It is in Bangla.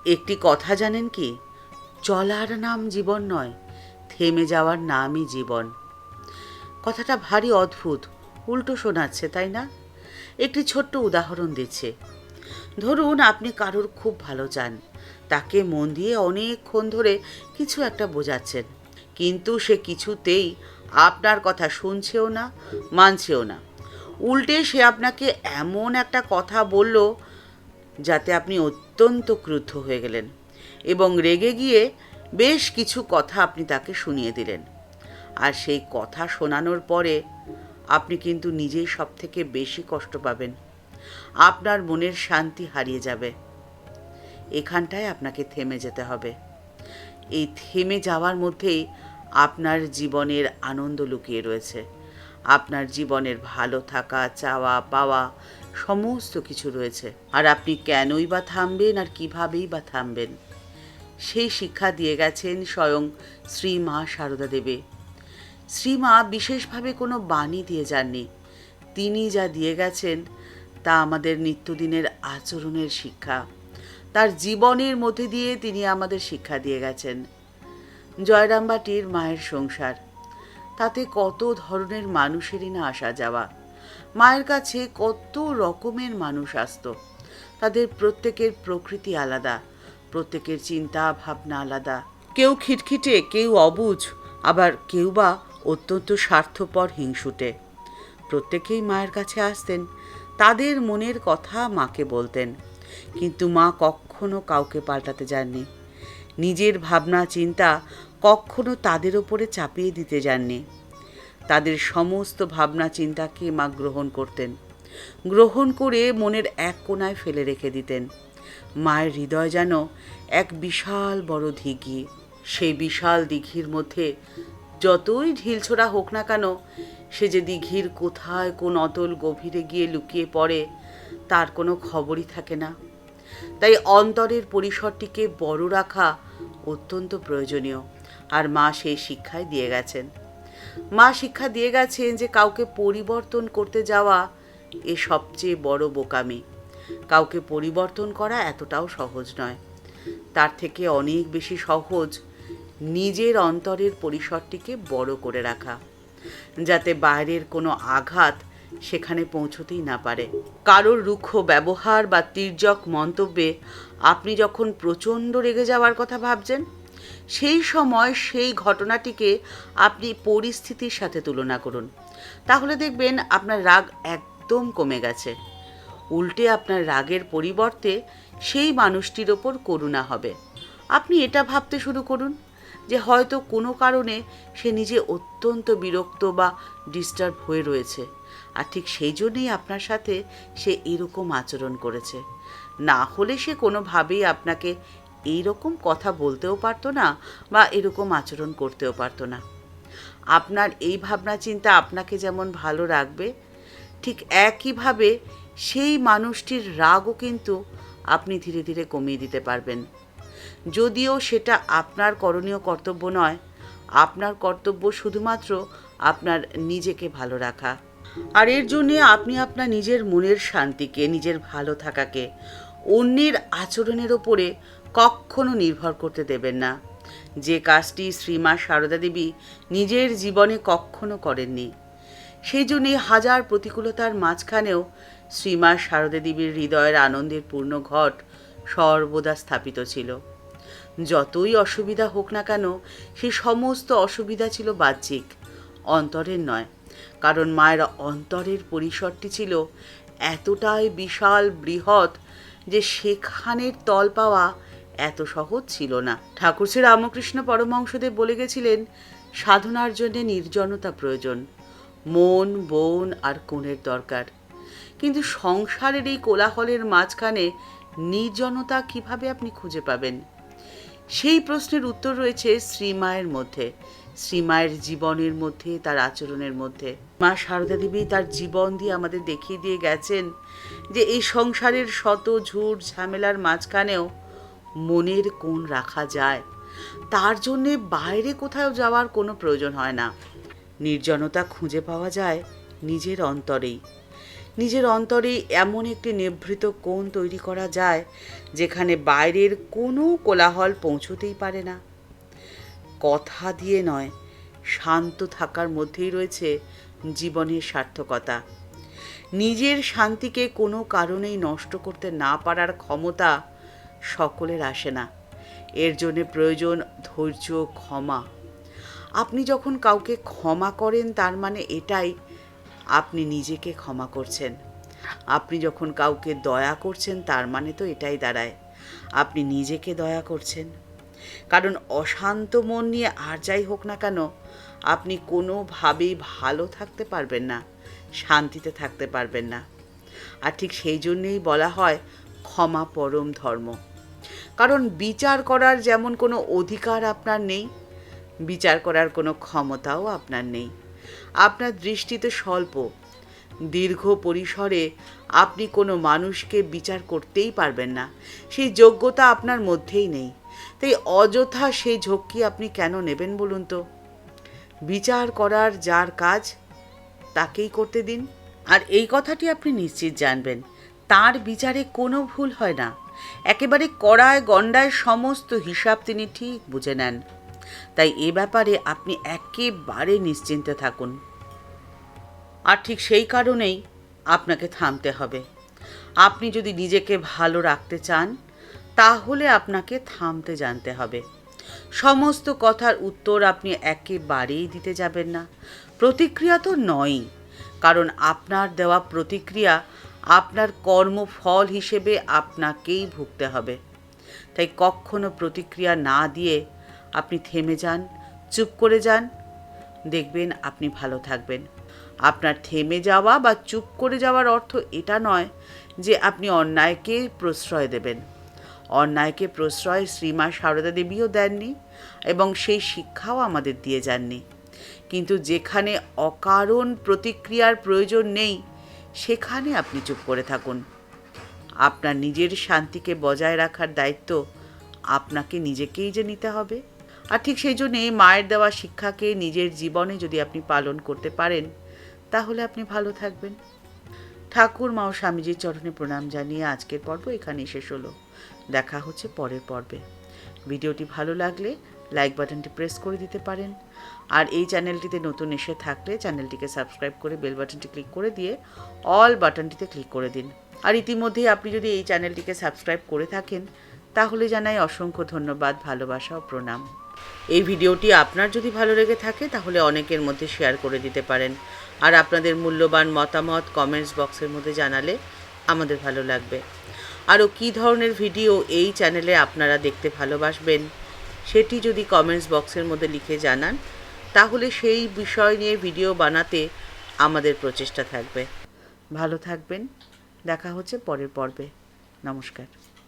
একটি কথা জানেন কি, চলার নাম জীবন নয়, থেমে যাওয়ার নামই জীবন। কথাটা ভারী অদ্ভুত, উল্টো শোনাচ্ছে তাই না? একটি ছোট্ট উদাহরণ দিচ্ছে। ধরুন আপনি কারোর খুব ভালো চান, তাকে মন দিয়ে অনেকক্ষণ ধরে কিছু একটা বোঝাচ্ছেন, কিন্তু সে কিছুতেই আপনার কথা শুনছেও না, মানছেও না। উল্টে সে আপনাকে এমন একটা কথা বলল যাতে আপনি অত্যন্ত ক্রুদ্ধ হয়ে গেলেন এবং রেগে গিয়ে বেশ কিছু কথা আপনি তাকে শুনিয়ে দিলেন। আর সেই কথা শোনানোর পরে আপনি কিন্তু নিজেই সব থেকে বেশি কষ্ট পাবেন, আপনার মনের শান্তি হারিয়ে যাবে। এখানটায় আপনাকে থেমে যেতে হবে। এই থেমে যাওয়ার মধ্যেই আপনার জীবনের আনন্দ লুকিয়ে রয়েছে, আপনার জীবনের ভালো থাকা, চাওয়া পাওয়া সমস্ত কিছু রয়েছে। আর আপনি কেনই বা থামবেন আর কীভাবেই বা থামবেন, সেই শিক্ষা দিয়ে গেছেন স্বয়ং শ্রী মা সারদা দেবী। শ্রীমা বিশেষভাবে কোনো বাণী দিয়ে যাননি, তিনি যা দিয়ে গেছেন তা আমাদের নিত্যদিনের আচরণের শিক্ষা। তার জীবনের মধ্যে দিয়ে তিনি আমাদের শিক্ষা দিয়ে গেছেন। জয়রামবাটির মায়ের সংসার, তাতে কত ধরনের মানুষেরই না আসা যাওয়া। মায়ের কাছে কত রকমের মানুষ আসতো, তাদের প্রত্যেকের প্রকৃতি আলাদা, প্রত্যেকের চিন্তা ভাবনা আলাদা। কেউ খিটখিটে, কেউ অবুঝ, আবার কেউ বা অত্যন্ত স্বার্থপর হিংসুটে। প্রত্যেকেই মায়ের কাছে আসতেন, তাদের মনের কথা মাকে বলতেন, কিন্তু মা কখনো কাউকে পাল্টাতে যাননি। নিজের ভাবনা চিন্তা কখনো তাদের ওপরে চাপিয়ে দিতে যাননি। তাদের সমস্ত ভাবনা চিন্তাকে মা গ্রহণ করতেন, গ্রহণ করে মনের এক কোণায় ফেলে রেখে দিতেন। মায়ের হৃদয় যেন এক বিশাল বড় দিঘি। সেই বিশাল দিঘির মধ্যে যতই ঢিলছোড়া হোক না কেন, সে যে দিঘির কোথায় কোন অতল গভীরে গিয়ে লুকিয়ে পড়ে তার কোনো খবরই থাকে না। তাই অন্তরের পরিসরটিকে বড় রাখা অত্যন্ত প্রয়োজনীয়, আর মা সেই শিক্ষাই দিয়ে গেছেন। মা শিক্ষা দিয়ে গেছেন যে কাউকে পরিবর্তন করতে যাওয়া এ সবচেয়ে বড় বোকামি। কাউকে পরিবর্তন করা এতটাও সহজ নয়, তার থেকে অনেক বেশি সহজ নিজের অন্তরের পরিসরটিকে বড় করে রাখা, যাতে বাইরের কোনো আঘাত সেখানে পৌঁছতেই না পারে। কারোর রুক্ষ ব্যবহার বা তির্যক মন্তব্যে আপনি যখন প্রচণ্ড রেগে যাওয়ার কথা ভাবছেন, সেই সময় সেই ঘটনাটিকে আপনি পরিস্থিতির সাথে তুলনা করুন, তাহলে দেখবেন আপনার রাগ একদম কমে গেছে। উল্টে আপনার রাগের পরিবর্তে সেই মানুষটির ওপর করুণা হবে। আপনি এটা ভাবতে শুরু করুন যে হয়তো কোনো কারণে সে নিজে অত্যন্ত বিরক্ত বা ডিস্টার্ব হয়ে রয়েছে, আর ঠিক সেই জন্যেই আপনার সাথে সে এরকম আচরণ করেছে। না হলে সে কোনোভাবেই আপনাকে এইরকম কথা বলতেও পারতো না বা এরকম আচরণ করতেও পারতো না। আপনার এই ভাবনা চিন্তা আপনাকে যেমন ভালো রাখবে, ঠিক একইভাবে সেই মানুষটির রাগও কিন্তু আপনি ধীরে ধীরে কমিয়ে দিতে পারবেন। যদিও সেটা আপনার করণীয় কর্তব্য নয়, আপনার কর্তব্য শুধুমাত্র আপনার নিজেকে ভালো রাখা। আর এর জন্যে আপনি আপনার নিজের মনের শান্তিকে, নিজের ভালো থাকাকে অন্যের আচরণের ওপরে কখনো নির্ভর করতে দেবেন না, যে কাজটি শ্রীমা সারদা দেবী নিজের জীবনে কখনো করেননি। সেই জন্যে হাজার প্রতিকূলতার মাঝখানেও শ্রীমা সারদা দেবীর হৃদয়ের আনন্দের পূর্ণ ঘট সর্বদা স্থাপিত ছিল। যতই অসুবিধা হোক না কেন, সেই সমস্ত অসুবিধা ছিল বাহ্যিক, অন্তরের নয়। কারণ মায়ের অন্তরের পরিসরটি ছিল এতটাই বিশাল বৃহৎ যে সেখানের তল পাওয়া এত সহজ ছিল না। ঠাকুর শ্রী রামকৃষ্ণ পরমহংসদেব বলে গেছিলেন, সাধনার জন্যে নির্জনতা প্রয়োজন, মন, বন আর কোণের দরকার। কিন্তু সংসারের এই কোলাহলের মাঝখানে নির্জনতা কিভাবে আপনি খুঁজে পাবেন? সেই প্রশ্নের উত্তর রয়েছে শ্রীমায়ের মধ্যে, শ্রীমায়ের জীবনের মধ্যে, তার আচরণের মধ্যে। মা সারদা দেবী তার জীবন দিয়ে আমাদের দেখিয়ে দিয়ে গেছেন যে এই সংসারের শত ঝুট ঝামেলার মাঝখানেও মনের কোণ রাখা যায়। তার জন্যে বাইরে কোথাও যাওয়ার কোনো প্রয়োজন হয় না। নির্জনতা খুঁজে পাওয়া যায় নিজের অন্তরেই। নিজের অন্তরে এমন একটি নিভৃত কোণ তৈরি করা যায় যেখানে বাইরের কোনো কোলাহল পৌঁছতেই পারে না। কথা দিয়ে নয়, শান্ত থাকার মধ্যেই রয়েছে জীবনের সার্থকতা। নিজের শান্তিকে কোনো কারণেই নষ্ট করতে না পারার ক্ষমতা সকলের আসে না। এর জন্যে প্রয়োজন ধৈর্য, ক্ষমা। আপনি যখন কাউকে ক্ষমা করেন তার মানে এটাই আপনি নিজেকে ক্ষমা করছেন। আপনি যখন কাউকে দয়া করছেন তার মানে তো এটাই দাঁড়ায় আপনি নিজেকে দয়া করছেন। কারণ অশান্ত মন নিয়ে আর যাই হোক না কেন, আপনি কোনোভাবেই ভালো থাকতে পারবেন না, শান্তিতে থাকতে পারবেন না। আর ঠিক সেই জন্যেই বলা হয় ক্ষমা পরম ধর্ম। কারণ বিচার করার যেমন কোনো অধিকার আপনার নেই, বিচার করার কোনো ক্ষমতাও আপনার নেই। আপনার দৃষ্টিতে স্বল্প, দীর্ঘ পরিসরে আপনি কোনো মানুষকে বিচার করতেই পারবেন না, সেই যোগ্যতা আপনার মধ্যেই নেই। তাই অযথা সেই ঝক্কি আপনি কেন নেবেন বলুন তো? বিচার করার যার কাজ তাকেই করতে দিন। আর এই কথাটি আপনি নিশ্চিত জানবেন, তার বিচারে কোনো ভুল হয় না। একেবারে কড়ায় গণ্ডায় সমস্ত হিসাব তিনি ঠিক বুঝে নেন। তাই এ ব্যাপারে আপনি একেবারে নিশ্চিন্তে থাকুন। আর ঠিক সেই কারণেই আপনাকে থামতে হবে। আপনি যদি নিজেকে ভালো রাখতে চান তাহলে আপনাকে থামতে জানতে হবে। সমস্ত কথার উত্তর আপনি একেবারেই দিতে যাবেন না। প্রতিক্রিয়া তো নয়ই, কারণ আপনার দেওয়া প্রতিক্রিয়া আপনার কর্মফল হিসেবে আপনাকেই ভুগতে হবে। তাই কখনো প্রতিক্রিয়া না দিয়ে আপনি থেমে যান, চুপ করে যান, দেখবেন আপনি ভালো থাকবেন। আপনার থেমে যাওয়া বা চুপ করে যাওয়ার অর্থ এটা নয় যে আপনি অন্যায়কে প্রশ্রয় দেবেন। অন্যায়কে প্রশ্রয় শ্রীমা সারদা দেবীও দেননি এবং সেই শিক্ষাও আমাদের দিয়ে যাননি। কিন্তু যেখানে অকারণ প্রতিক্রিয়ার প্রয়োজন নেই সেখানে আপনি চুপ করে থাকুন। আপনার নিজের শান্তিকে বজায় রাখার দায়িত্ব আপনাকে নিজেকেই যে নিতে হবে। আর ঠিক সেই জন্যে মায়ের দেওয়া শিক্ষাকে নিজের জীবনে যদি আপনি পালন করতে পারেন তাহলে আপনি ভালো থাকবেন। ঠাকুর মা ও স্বামীজির চরণে প্রণাম জানিয়ে আজকের পর্ব এখানেই শেষ হলো। দেখা হচ্ছে পরের পর্বে। ভিডিওটি ভালো লাগলে লাইক বাটনটি প্রেস করে দিতে পারেন। আর এই চ্যানেলটিতে নতুন এসে থাকলে চ্যানেলটিকে সাবস্ক্রাইব করে বেল বাটনটি ক্লিক করে দিয়ে অল বাটনটিতে ক্লিক করে দিন। আর ইতিমধ্যেই আপনি যদি এই চ্যানেলটিকে সাবস্ক্রাইব করে থাকেন তাহলে জানাই অসংখ্য ধন্যবাদ, ভালোবাসা ও প্রণাম। এই ভিডিওটি আপনার যদি ভালো লেগে থাকে তাহলে অনেকের মধ্যে শেয়ার করে দিতে পারেন। আর আপনাদের মূল্যবান মতামত কমেন্টস বক্সের মধ্যে জানালে আমাদের ভালো লাগবে। আরও কী ধরনের ভিডিও এই চ্যানেলে আপনারা দেখতে ভালোবাসবেন সেটি যদি কমেন্টস বক্সের মধ্যে লিখে জানান তাহলে সেই বিষয় নিয়ে ভিডিও বানাতে আমাদের প্রচেষ্টা থাকবে। ভালো থাকবেন। দেখা হচ্ছে পরের পর্বে। নমস্কার।